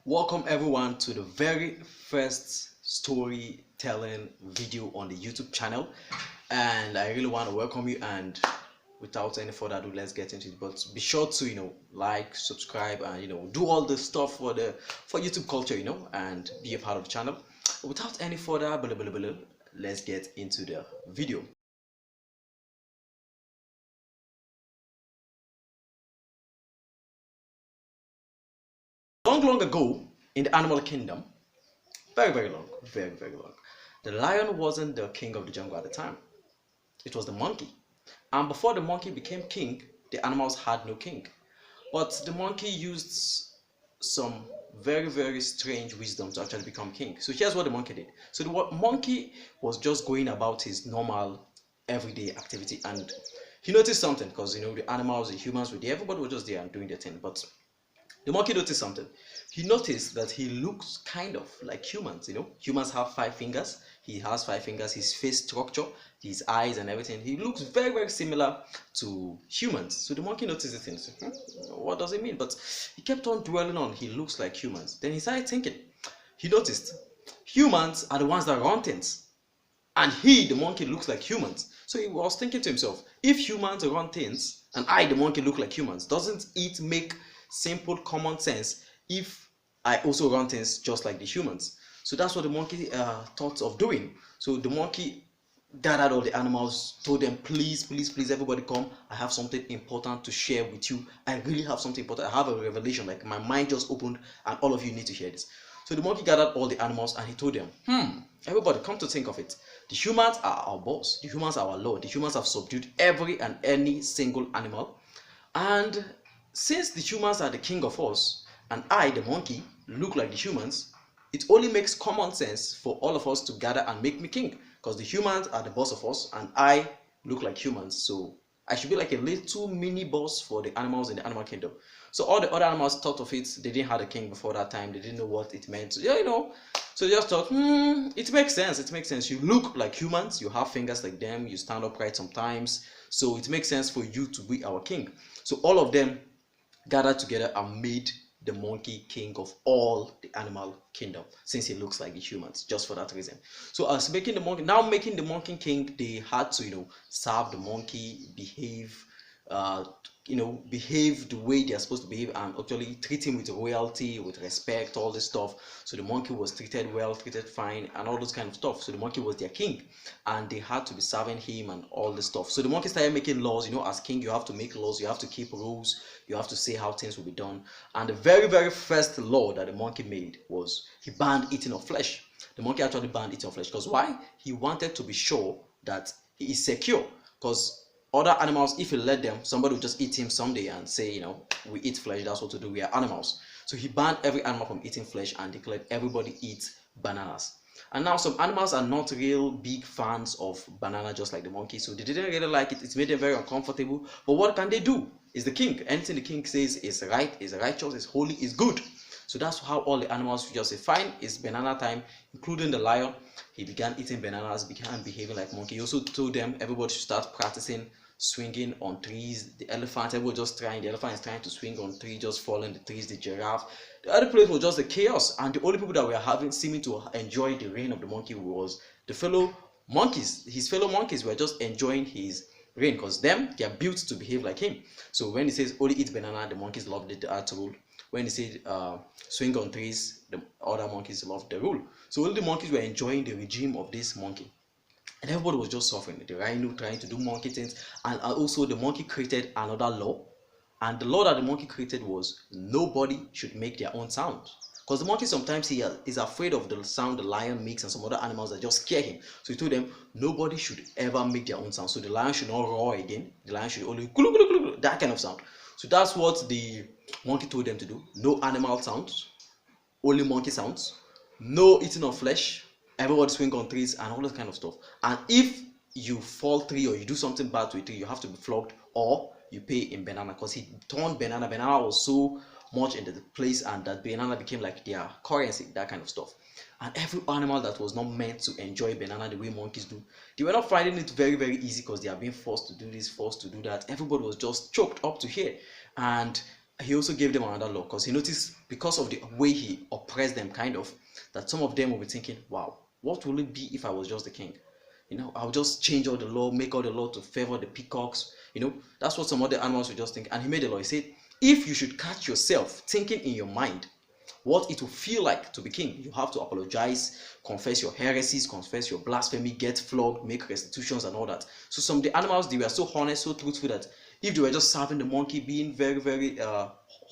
Welcome everyone to the very first storytelling video on the YouTube channel, and I really want to welcome you. And without any further ado, let's get into it. But be sure to like, subscribe, and do all the stuff for YouTube culture, and be a part of the channel. Without any further blah, blah, blah, blah, let's get into the video. Long ago in the animal kingdom, very long, very long, the lion wasn't the king of the jungle at the time. It was the monkey. And before the monkey became king, the animals had no king. But the monkey used some very strange wisdom to actually become king. So here's what the monkey did. So the monkey was just going about his normal everyday activity, and he noticed something, because the animals, the humans were there, everybody was just there and doing their thing. But the monkey noticed something. He noticed that he looks kind of like humans. Humans have 5 fingers. He has 5 fingers. His face structure, his eyes and everything, he looks very similar to humans. So the monkey noticed the thing. What does it mean? But he kept on dwelling on he looks like humans. Then he started thinking. He noticed humans are the ones that run things, and he, the monkey, looks like humans. So he was thinking to himself, if humans run things and I, the monkey, look like humans, doesn't it make simple common sense if I also run things just like the humans? So that's what the monkey thought of doing. So the monkey gathered all the animals, told them, please everybody come, I have something important to share with you. I really have something important. I have a revelation, like my mind just opened, and all of you need to hear this. So the monkey gathered all the animals and he told them, everybody, come to think of it, the humans are our boss, the humans are our lord, the humans have subdued every and any single animal, and since the humans are the king of us, and I, the monkey, look like the humans, it only makes common sense for all of us to gather and make me king, because the humans are the boss of us and I look like humans. So I should be like a little mini boss for the animals in the animal kingdom. So all the other animals thought of it. They didn't have a king before that time. They didn't know what it meant. So, so they just thought, it makes sense. It makes sense. You look like humans. You have fingers like them. You stand upright sometimes. So it makes sense for you to be our king. So all of them gathered together and made the monkey king of all the animal kingdom, since he looks like the humans, just for that reason. So as making the monkey king, they had to serve the monkey, behave behave the way they're supposed to behave, and actually treat him with royalty, with respect, all this stuff. So the monkey was treated well, treated fine, and all those kind of stuff. So the monkey was their king, and they had to be serving him and all this stuff. So the monkey started making laws. As king, you have to make laws, you have to keep rules, you have to say how things will be done. And the very first law that the monkey made was he banned eating of flesh. The monkey actually banned eating of flesh, because why? He wanted to be sure that he is secure, because other animals, if you let them, somebody will just eat him someday and say, we eat flesh, that's what to do, we are animals. So he banned every animal from eating flesh and declared everybody eat bananas. And now some animals are not real big fans of banana, just like the monkey, so they didn't really like it. It made them very uncomfortable. But what can they do? Is the king. Anything the king says is right, is righteous, is holy, is good. So that's how all the animals just say, fine, it's banana time, including the lion. He began eating bananas, began behaving like monkey. He also told them everybody should start practicing swinging on trees. The elephant, everybody just trying. The elephant is trying to swing on trees, just falling the trees. The giraffe. The other place was just the chaos, and the only people that were seeming to enjoy the reign of the monkey was the fellow monkeys. His fellow monkeys were just enjoying his reign, because they are built to behave like him. So when he says only eat banana, the monkeys loved it, that rule. When he said swing on trees, the other monkeys loved the rule. So all the monkeys were enjoying the regime of this monkey, and everybody was just suffering. The rhino trying to do monkey things, and also the monkey created another law, and the law that the monkey created was nobody should make their own sound, because the monkey sometimes he is afraid of the sound the lion makes and some other animals that just scare him. So he told them nobody should ever make their own sound. So the lion should not roar again. The lion should only gulu, gulu, gulu, that kind of sound. So that's what the monkey told them to do. No animal sounds, only monkey sounds. No eating of flesh. Everybody swing on trees and all that kind of stuff. And if you fall tree or you do something bad to a tree, you have to be flogged or you pay in banana, because he turned banana. Banana was so much into the place, and that banana became like their currency, that kind of stuff. And every animal that was not meant to enjoy banana the way monkeys do, they were not finding it very easy, because they are being forced to do this, forced to do that. Everybody was just choked up to here, and he also gave them another law, because he noticed, because of the way he oppressed them, kind of, that some of them will be thinking, wow, what will it be if I was just the king? I'll just change all the law, make all the law to favor the peacocks. That's what some other animals will just think. And he made a law. He said, if you should catch yourself thinking in your mind what it will feel like to be king, you have to apologize, confess your heresies, confess your blasphemy, get flogged, make restitutions and all that. So some of the animals, they were so honest, so truthful, that if they were just serving the monkey, being very, very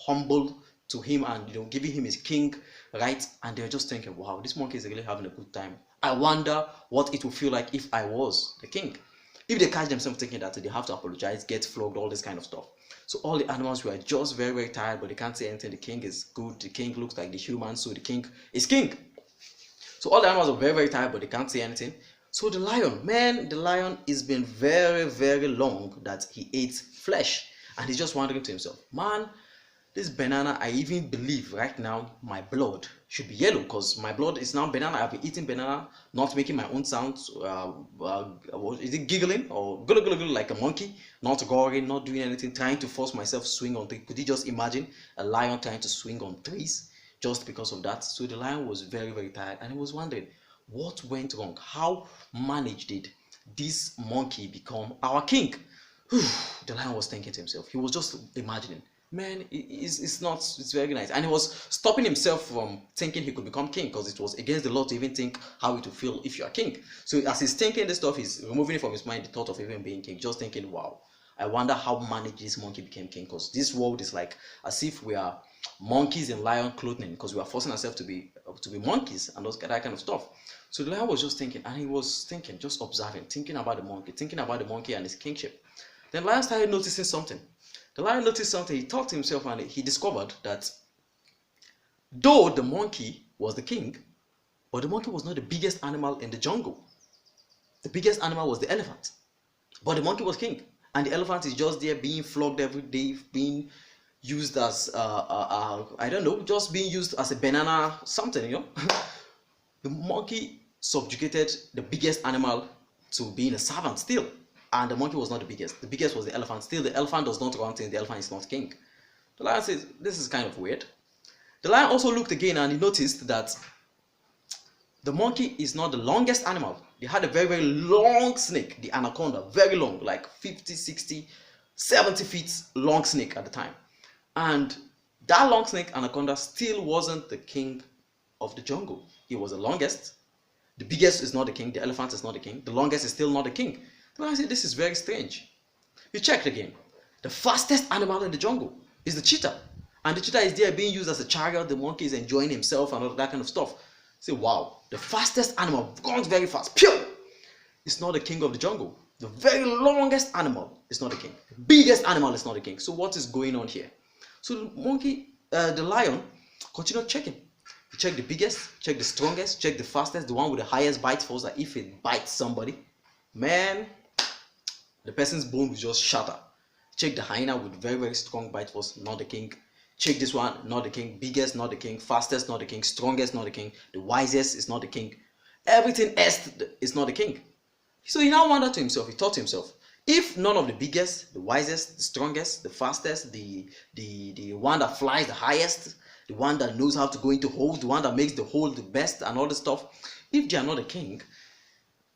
humble to him, and giving him his king right, and they're just thinking, wow, this monkey is really having a good time. I wonder what it would feel like if I was the king. If they catch themselves thinking that, they have to apologize, get flogged, all this kind of stuff. So all the animals were just very, very tired, but they can't say anything. The king is good. The king looks like the human, so the king is king. So all the animals are very, very tired, but they can't say anything. So the lion, man, the lion, it's been very, very long that he ate flesh, and he's just wondering to himself, man, this banana, I even believe right now my blood should be yellow, because my blood is now banana. I've been eating banana, not making my own sounds. Is it giggling or gullah like a monkey? Not goring, not doing anything, trying to force myself to swing on trees. Could you just imagine a lion trying to swing on trees just because of that? So the lion was very, very tired, and he was wondering what went wrong. How managed did this monkey become our king? The lion was thinking to himself. He was just imagining, man, it's very nice. And he was stopping himself from thinking he could become king, because it was against the law to even think how it would feel if you are king. So as he's thinking this stuff, he's removing it from his mind, the thought of even being king, just thinking, wow, I wonder how managed this monkey became king, because this world is like as if we are monkeys in lion clothing, because we are forcing ourselves to be monkeys and that kind of stuff. So the lion was just thinking, and he was thinking, just observing, thinking about the monkey and his kingship. Then the lion started noticing something. He thought to himself, and he discovered that though the monkey was the king, but the monkey was not the biggest animal in the jungle. The biggest animal was the elephant, but the monkey was king, and the elephant is just there being flogged every day, being used as I don't know, just being used as a banana something. The monkey subjugated the biggest animal to being a servant still. And the monkey was not the biggest. The biggest was the elephant. Still, the elephant does not run things. The elephant is not king. The lion says, this is kind of weird. The lion also looked again, and he noticed that the monkey is not the longest animal. They had a very, very long snake, the anaconda, very long, like 50, 60, 70 feet long snake at the time. And that long snake, anaconda, still wasn't the king of the jungle. He was the longest. The biggest is not the king. The elephant is not the king. The longest is still not the king. The lion said, this is very strange. He checked again. The fastest animal in the jungle is the cheetah. And the cheetah is there being used as a chariot. The monkey is enjoying himself and all that kind of stuff. Say, wow, the fastest animal, runs very fast. Pew! It's not the king of the jungle. The very longest animal is not the king. The biggest animal is not the king. So what is going on here? So the lion continued checking. He checked the biggest, checked the strongest, checked the fastest, the one with the highest bite force, that if it bites somebody, man, the person's bone will just shatter. Check the hyena with very, very strong bite force, not the king. Check this one, not the king. Biggest, not the king. Fastest, not the king. Strongest, not the king. The wisest is not the king. Everything else is not the king. So he now wondered to himself, he thought to himself, if none of the biggest, the wisest, the strongest, the fastest, the one that flies the highest, the one that knows how to go into holes, the one that makes the hole the best and all this stuff, if they are not the king,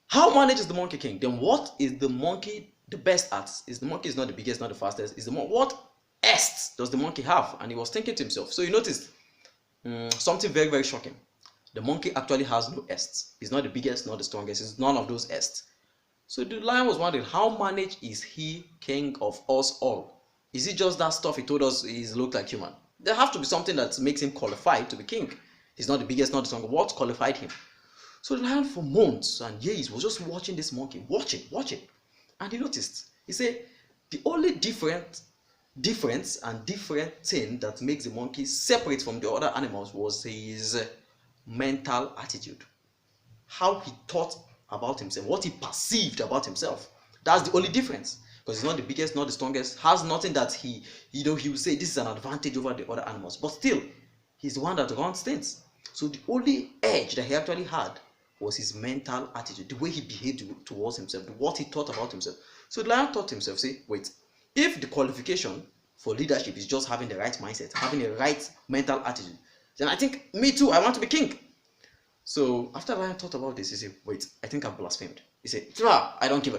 how manages the monkey king? Then what is the monkey the best at? The monkey is not the biggest, not the fastest. What est does the monkey have? And he was thinking to himself. So he noticed something very, very shocking. The monkey actually has no est. He's not the biggest, not the strongest. He's none of those est. So the lion was wondering, how managed is he king of us all? Is it just that stuff he told us he looked like human? There have to be something that makes him qualified to be king. He's not the biggest, not the strongest. What qualified him? So the lion for months and years was just watching this monkey, watching. And he noticed, he said, the only difference and different thing that makes the monkey separate from the other animals was his mental attitude. How he thought about himself, what he perceived about himself. That's the only difference. Because he's not the biggest, not the strongest, has nothing that he will say this is an advantage over the other animals. But still, he's the one that runs things. So the only edge that he actually had was his mental attitude, the way he behaved towards himself, what he thought about himself. So the lion thought to himself, say, wait, if the qualification for leadership is just having the right mindset, having the right mental attitude, then I think me too, I want to be king. So after Lion thought about this, he said, "Wait, I think I've blasphemed." He said, I don't give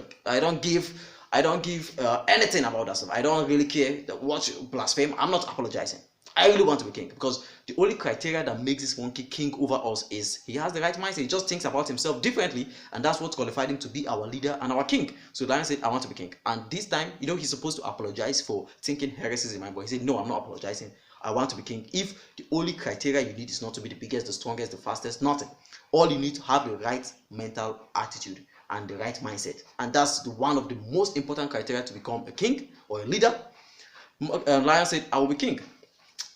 anything about that stuff. I don't really care what you blaspheme. I'm not apologizing. I really want to be king, because the only criteria that makes this monkey king over us is he has the right mindset. He just thinks about himself differently, and that's what qualified him to be our leader and our king. So Lion said, "I want to be king." And this time, he's supposed to apologize for thinking heresies in my mind. He said, "No, I'm not apologizing. I want to be king." If the only criteria you need is not to be the biggest, the strongest, the fastest, nothing. All you need to have the right mental attitude and the right mindset, and that's one of the most important criteria to become a king or a leader. Lion said, "I will be king."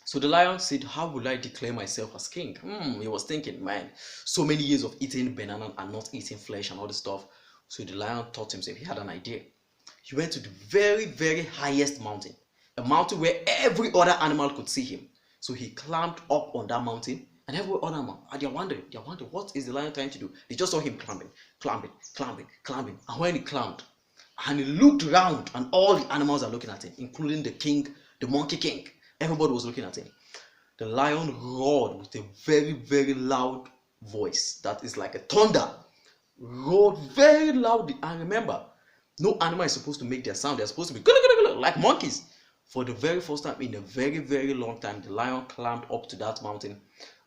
So the lion said, "How will I declare myself as king?" He was thinking, man, so many years of eating banana and not eating flesh and all this stuff. So the lion thought to himself, he had an idea. He went to the very, very highest mountain, a mountain where every other animal could see him. So he climbed up on that mountain, and every other animal, they're wondering, what is the lion trying to do? They just saw him climbing. And when he climbed, and he looked around, and all the animals are looking at him, including the king, the monkey king. Everybody was looking at him. The lion roared with a very, very loud voice that is like a thunder. Roared very loudly. And remember, no animal is supposed to make their sound. They're supposed to be like monkeys. For the very first time in a very, very long time, the lion climbed up to that mountain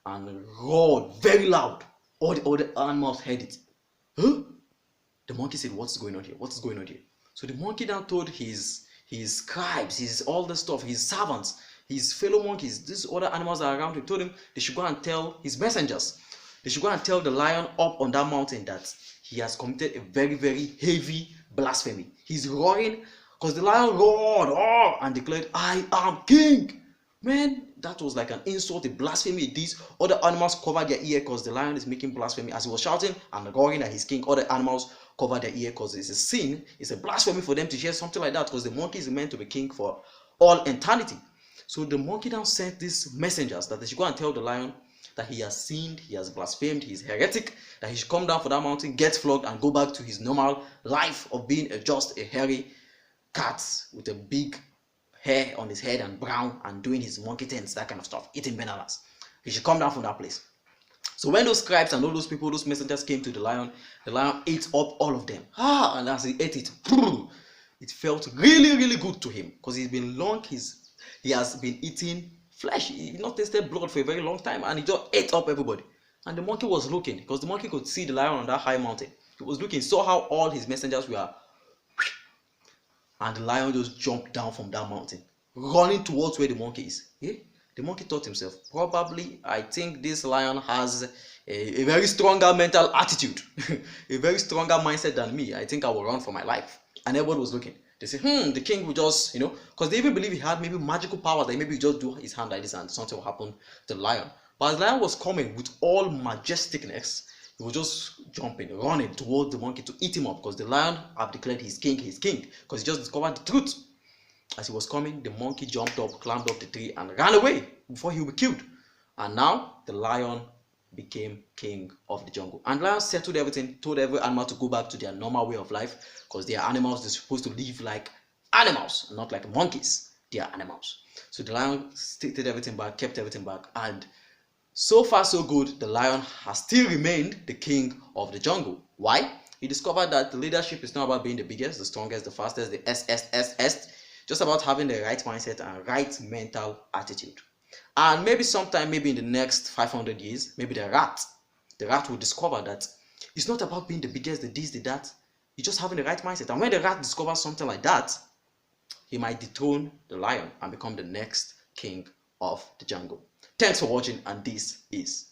and roared very loud. All the other animals heard it. Huh? The monkey said, "What's going on here? What's going on here?" So the monkey now told his scribes, his all the stuff, his servants, his fellow monkeys, these other animals that are around him, told him they should go and tell his messengers. They should go and tell the lion up on that mountain that he has committed a very, very heavy blasphemy. He's roaring because the lion roared and declared, "I am king." Man, that was like an insult, a blasphemy. These other animals covered their ear because the lion is making blasphemy. As he was shouting and roaring at his king, other animals covered their ear because it's a sin, it's a blasphemy for them to hear something like that, because the monkey is meant to be king for all eternity. So the monkey now sent these messengers that they should go and tell the lion that he has sinned, he has blasphemed, he is heretic, that he should come down for that mountain, get flogged, and go back to his normal life of being just a hairy cat with a big hair on his head and brown and doing his monkey things, that kind of stuff, eating bananas. He should come down from that place. So when those scribes and all those people, those messengers came to the lion ate up all of them. And as he ate it, it felt really, really good to him, because he has been eating flesh. He not tasted blood for a very long time, and he just ate up everybody. And the monkey was looking, because the monkey could see the lion on that high mountain. He was looking, saw how all his messengers were, and the lion just jumped down from that mountain, running towards where the monkey is. The monkey thought to himself, probably, I think this lion has a very stronger mental attitude, a very stronger mindset than me. I think I will run for my life. And everybody was looking. They say, the king will just, because they even believe he had maybe magical powers, that maybe he just do his hand like this and something will happen to the lion. But as the lion was coming with all majesticness, he was just jumping, running towards the monkey to eat him up, because the lion have declared he's king, because he just discovered the truth. As he was coming, the monkey jumped up, climbed up the tree, and ran away before he would be killed. And now the lion became king of the jungle. And the lion settled everything, told every animal to go back to their normal way of life, because they are animals. They're supposed to live like animals, not like monkeys. They are animals. So the lion stated everything back, kept everything back, and so far so good. The lion has still remained the king of the jungle. Why? He discovered that the leadership is not about being the biggest, the strongest, the fastest, the SSSS, just about having the right mindset and right mental attitude. And maybe sometime, maybe in the next 500 years, maybe the rat will discover that it's not about being the biggest, the this, the that. It's just having the right mindset. And when the rat discovers something like that, he might dethrone the lion and become the next king of the jungle. Thanks for watching, and this is